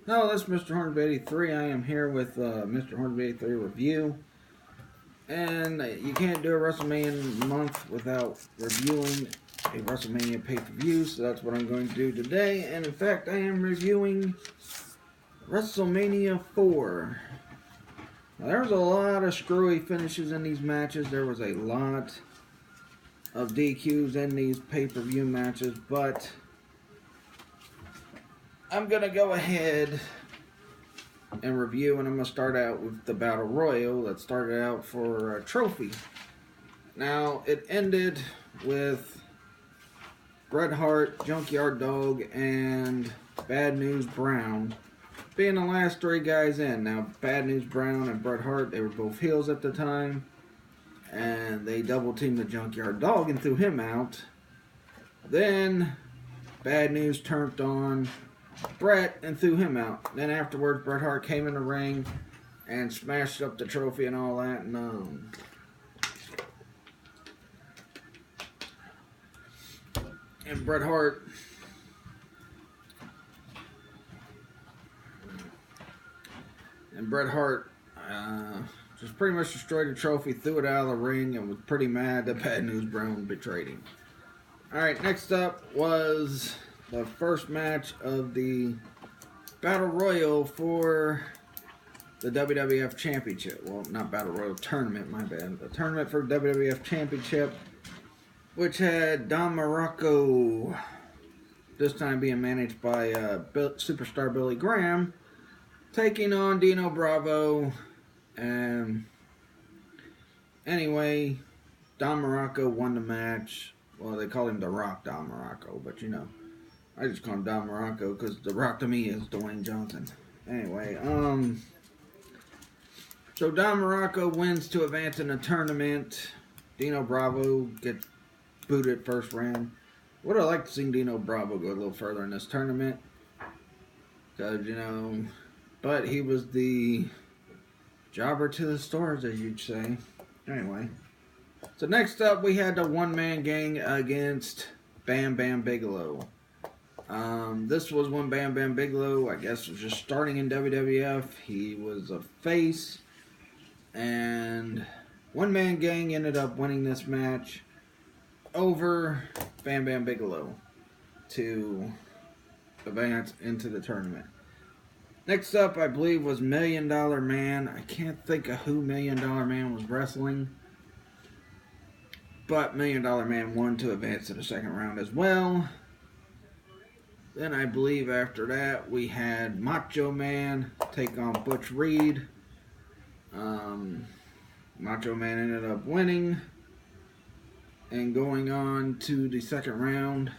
Hello, this is Mr. Hornby83. I am here with Mr. Hornby83 review. And you can't do a WrestleMania month without reviewing a WrestleMania pay-per-view, so that's what I'm going to do today. And in fact, I am reviewing WrestleMania 4. Now, there was a lot of screwy finishes in these matches. There was a lot of DQs in these pay-per-view matches, but I'm going to go ahead and review, and I'm going to start out with the Battle Royal that started out for a trophy. Now, it ended with Bret Hart, Junkyard Dog, and Bad News Brown being the last three guys in. Now, Bad News Brown and Bret Hart, they were both heels at the time, and they double-teamed the Junkyard Dog and threw him out. Then, Bad News turned on Bret and threw him out. Then afterwards, Bret Hart came in the ring and smashed up the trophy and all that. And Bret Hart just pretty much destroyed the trophy, threw it out of the ring, and was pretty mad that Bad News Brown betrayed him. Alright, next up was the first match of the Battle Royal for the WWF Championship. Well, not Battle Royal, tournament, my bad. The tournament for WWF Championship, which had Don Morocco, this time being managed by superstar Billy Graham, taking on Dino Bravo. And anyway, Don Morocco won the match. Well, they call him The Rock Don Morocco, but you know, I just call him Don Morocco because The Rock to me is Dwayne Johnson. Anyway, so Don Morocco wins to advance in the tournament. Dino Bravo gets booted first round. Would have liked to see Dino Bravo go a little further in this tournament. Because, you know, but he was the jobber to the stars, as you'd say. Anyway, so next up we had the one-man gang against Bam Bam Bigelow. This was when Bam Bam Bigelow, I guess, was just starting in WWF. He was a face, and One Man Gang ended up winning this match over Bam Bam Bigelow to advance into the tournament. Next up, I believe, was $1 Million Man. I can't think of who $1 Million Man was wrestling, but $1 Million Man won to advance to the second round as well. Then I believe after that we had Macho Man take on Butch Reed. Macho Man ended up winning and going on to the second round.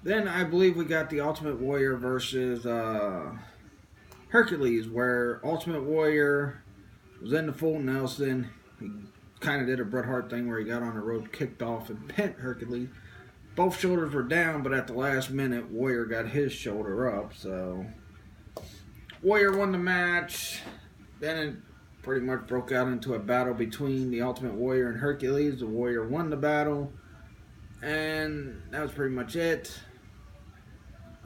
Then I believe we got the Ultimate Warrior versus Hercules, where Ultimate Warrior was in the full Nelson. He kind of did a Bret Hart thing where he got on the rope, kicked off, and pinned Hercules. Both shoulders were down, but at the last minute, Warrior got his shoulder up, so Warrior won the match. Then it pretty much broke out into a battle between the Ultimate Warrior and Hercules. The Warrior won the battle, and that was pretty much it.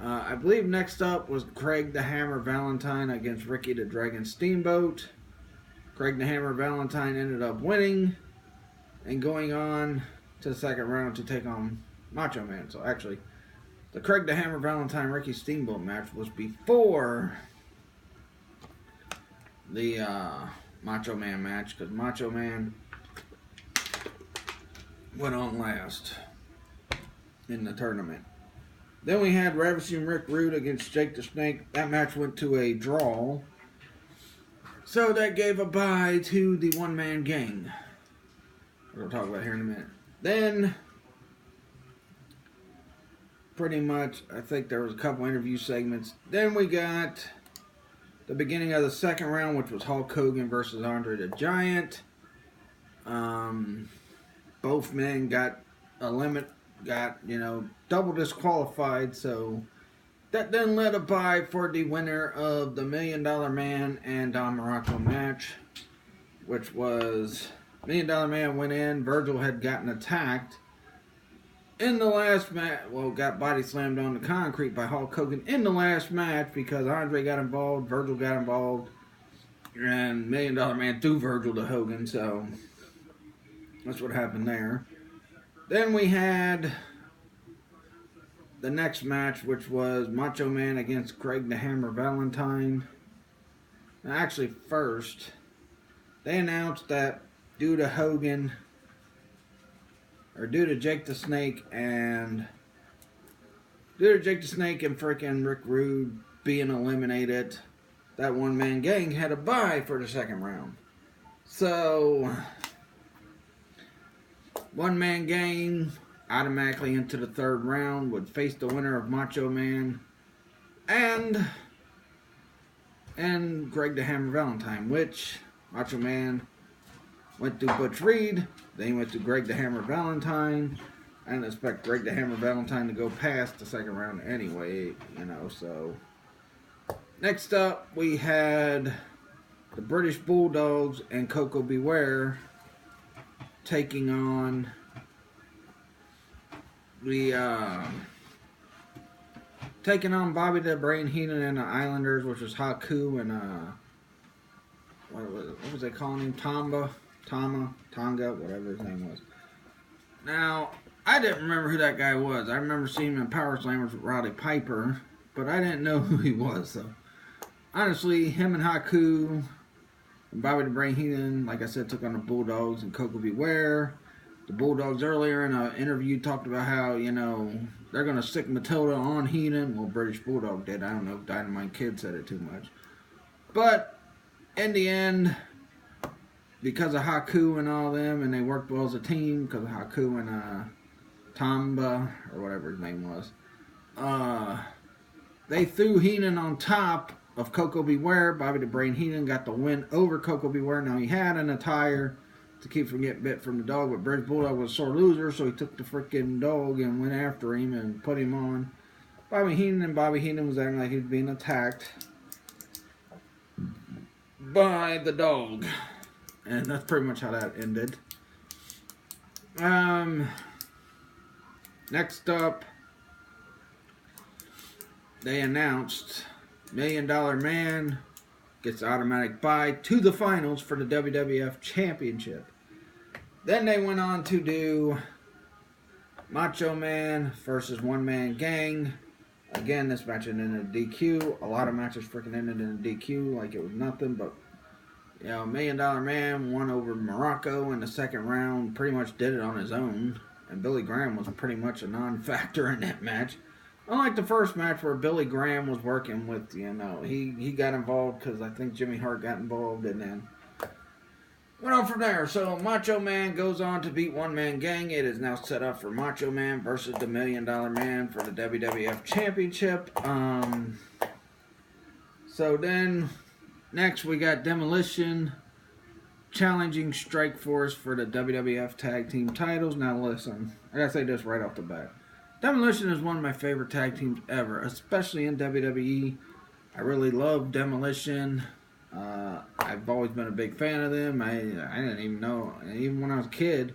I believe next up was Craig the Hammer Valentine against Ricky the Dragon Steamboat. Craig the Hammer Valentine ended up winning and going on to the second round to take on Macho Man. So actually, the Craig the Hammer Valentine Ricky Steamboat match was before the Macho Man match, because Macho Man went on last in the tournament. Then we had Ravishing Rick Rude against Jake the Snake. That match went to a draw, so that gave a bye to the One Man Gang. We'll talk about here in a minute. Then pretty much, I think there was a couple interview segments. Then we got the beginning of the second round, which was Hulk Hogan versus Andre the Giant. Both men got double disqualified, so that then led a bye for the winner of the $1 Million Man and Don Morocco match, which was $1 Million Man went in. Virgil had gotten attacked, in the last match, well, got body slammed on the concrete by Hulk Hogan in the last match because Andre got involved, Virgil got involved, and $1 Million Man threw Virgil to Hogan, so that's what happened there. Then we had the next match, which was Macho Man against Greg the Hammer Valentine. Now, actually, first, they announced that due to Jake the Snake and freaking Rick Rude being eliminated, that one-man gang had a bye for the second round. So, one-man gang automatically into the third round would face the winner of Macho Man and Greg the Hammer Valentine, which Macho Man went through Butch Reed, then he went through Greg the Hammer Valentine. I didn't expect Greg the Hammer Valentine to go past the second round anyway, so. Next up, we had the British Bulldogs and Coco Beware taking on Bobby the Brain Heenan and the Islanders, which was Haku and what was they calling him? Tonga, whatever his name was. Now, I didn't remember who that guy was. I remember seeing him in Power Slammers with Roddy Piper, but I didn't know who he was. So, honestly, him and Haku and Bobby the Brain Heenan, like I said, took on the Bulldogs and Coco Beware. The Bulldogs earlier in an interview talked about how, they're going to stick Matilda on Heenan. Well, British Bulldog did. I don't know if Dynamite Kid said it too much. But, in the end, because of Haku and all them, and they worked well as a team, because of Haku and Tamba, or whatever his name was, they threw Heenan on top of Coco Beware. Bobby the Brain Heenan got the win over Coco Beware. Now, he had an attire to keep from getting bit from the dog, but British Bulldog was a sore loser, so he took the freaking dog and went after him and put him on Bobby Heenan, and Bobby Heenan was acting like he was being attacked by the dog. And that's pretty much how that ended. Next up, they announced $1 Million Man gets automatic bye to the finals for the WWF Championship. Then they went on to do Macho Man versus One Man Gang. Again, this match ended in a DQ. A lot of matches freaking ended in a DQ like it was nothing, but $1 Million Man won over Morocco in the second round, pretty much did it on his own, and Billy Graham was pretty much a non-factor in that match. Unlike the first match where Billy Graham was working with, he got involved because I think Jimmy Hart got involved, and then went on from there. So Macho Man goes on to beat One Man Gang. It is now set up for Macho Man versus the $1 Million Man for the WWF Championship. So then next we got Demolition challenging Strikeforce for the WWF Tag Team titles. Now listen, I gotta say this right off the bat. Demolition is one of my favorite tag teams ever, especially in WWE. I really love Demolition. I've always been a big fan of them. I didn't even know, even when I was a kid,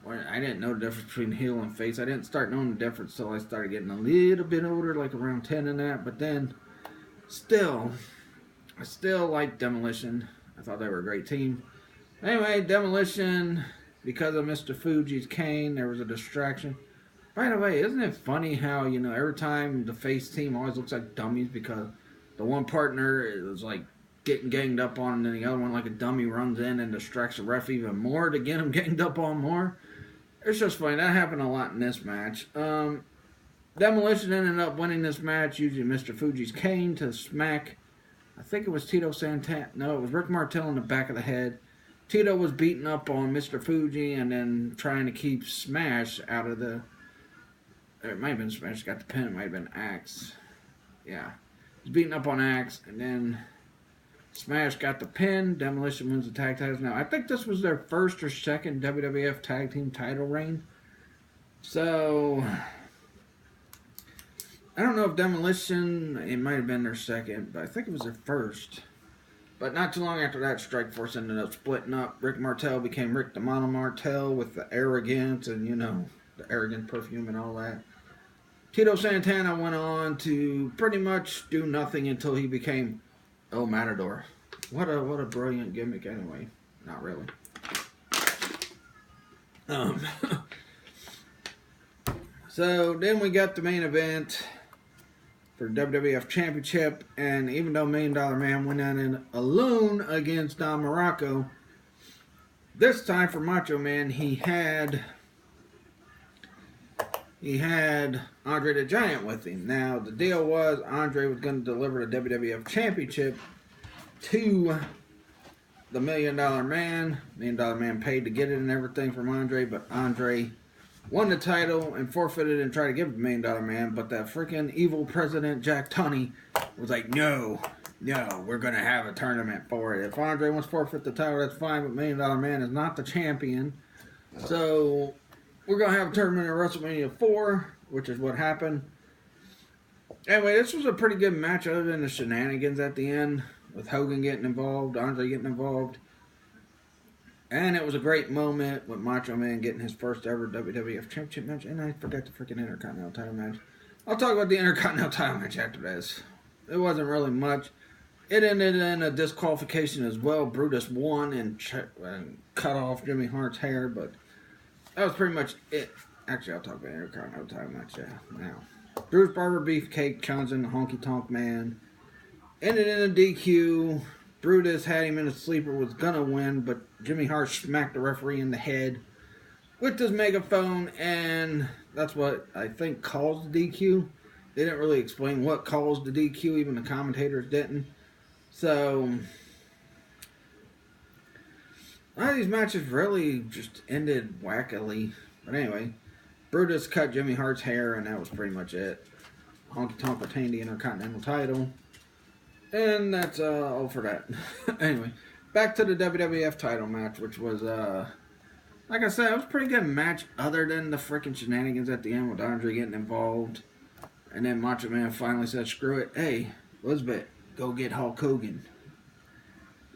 I didn't know the difference between heel and face. I didn't start knowing the difference until I started getting a little bit older, like around 10 and that. But then, I still like Demolition. I thought they were a great team. Anyway, Demolition, because of Mr. Fuji's cane, there was a distraction. By the way, isn't it funny how, every time the face team always looks like dummies because the one partner is like getting ganged up on, and then the other one, like a dummy, runs in and distracts the ref even more to get him ganged up on more? It's just funny. That happened a lot in this match. Demolition ended up winning this match using Mr. Fuji's cane to smack, I think it was Tito Santana. No, it was Rick Martel in the back of the head. Tito was beating up on Mr. Fuji and then trying to keep Smash out of the... It might have been Smash got the pin. It might have been Axe. Yeah. He was beating up on Axe, and then Smash got the pin. Demolition wins the tag titles. Now, I think this was their first or second WWF Tag Team title reign. So, I don't know if Demolition, it might have been their second, but I think it was their first. But not too long after that, Strikeforce ended up splitting up. Rick Martel became Rick the Mono Martel with the arrogance and, the arrogant perfume and all that. Tito Santana went on to pretty much do nothing until he became El Matador. What a brilliant gimmick anyway. Not really. So then we got the main event for WWF Championship, and even though $1 Million Man went in alone against Don Morocco, this time for Macho Man he had Andre the Giant with him. Now the deal was Andre was going to deliver the WWF Championship to the $1 Million Man. $1 Million Man paid to get it and everything from Andre, but Andre won the title and forfeited and tried to give it to $1 Million Man, but that freaking evil president Jack Tunney was like, no, we're going to have a tournament for it. If Andre wants to forfeit the title, that's fine, but $1 Million Man is not the champion. So we're going to have a tournament at WrestleMania 4, which is what happened. Anyway, this was a pretty good match other than the shenanigans at the end with Hogan getting involved, Andre getting involved. And it was a great moment with Macho Man getting his first ever WWF Championship match. And I forgot the freaking Intercontinental title match. I'll talk about the Intercontinental title match after this. It wasn't really much. It ended in a disqualification as well. Brutus won and cut off Jimmy Hart's hair, but that was pretty much it. Actually, I'll talk about the Intercontinental title match now. Bruce Barber Beefcake challenging the Honky Tonk Man. Ended in a DQ. Brutus had him in a sleeper, was gonna win, but Jimmy Hart smacked the referee in the head with his megaphone, and that's what I think caused the DQ. They didn't really explain what caused the DQ, even the commentators didn't. So, a lot of these matches really just ended wackily. But anyway, Brutus cut Jimmy Hart's hair, and that was pretty much it. Honky Tonk retained the Intercontinental title. And that's all for that. Anyway, back to the WWF title match, which was, like I said, it was a pretty good match other than the freaking shenanigans at the end with Andre getting involved. And then Macho Man finally said, screw it. Hey, Elizabeth, go get Hulk Hogan.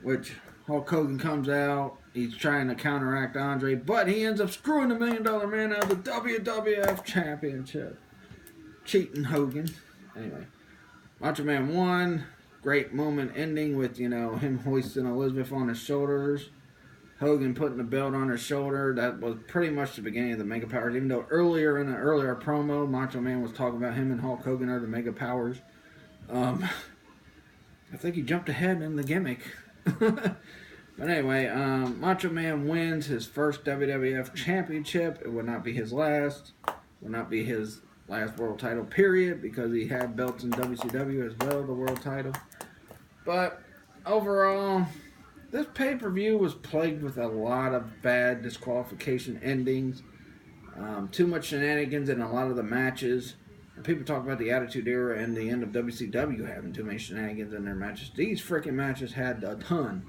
Which, Hulk Hogan comes out. He's trying to counteract Andre, but he ends up screwing the $1 Million Man out of the WWF Championship. Cheating Hogan. Anyway, Macho Man won. Great moment ending with, him hoisting Elizabeth on his shoulders. Hogan putting the belt on her shoulder. That was pretty much the beginning of the Mega Powers. Even though earlier in an earlier promo, Macho Man was talking about him and Hulk Hogan are the Mega Powers. I think he jumped ahead in the gimmick. But anyway, Macho Man wins his first WWF Championship. It would not be his last. It would not be his last world title, period, because he had belts in WCW as well, the world title. But overall, this pay-per-view was plagued with a lot of bad disqualification endings. Too much shenanigans in a lot of the matches. And people talk about the Attitude Era and the end of WCW having too many shenanigans in their matches. These freaking matches had a ton.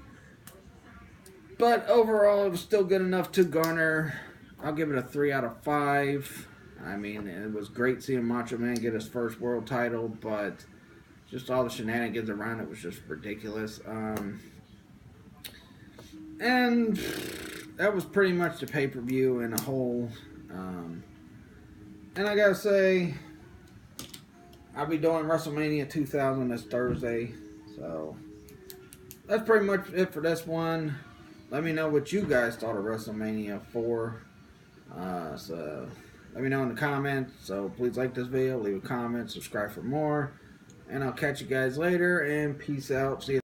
But overall, it was still good enough to garner, I'll give it a 3 out of 5. I mean, it was great seeing Macho Man get his first world title, but just all the shenanigans around it was just ridiculous. And that was pretty much the pay-per-view in a whole. And I gotta say, I'll be doing WrestleMania 2000 this Thursday. So, that's pretty much it for this one. Let me know what you guys thought of WrestleMania 4. So, let me know in the comments. So, please like this video, leave a comment, subscribe for more. And I'll catch you guys later, and peace out. See you.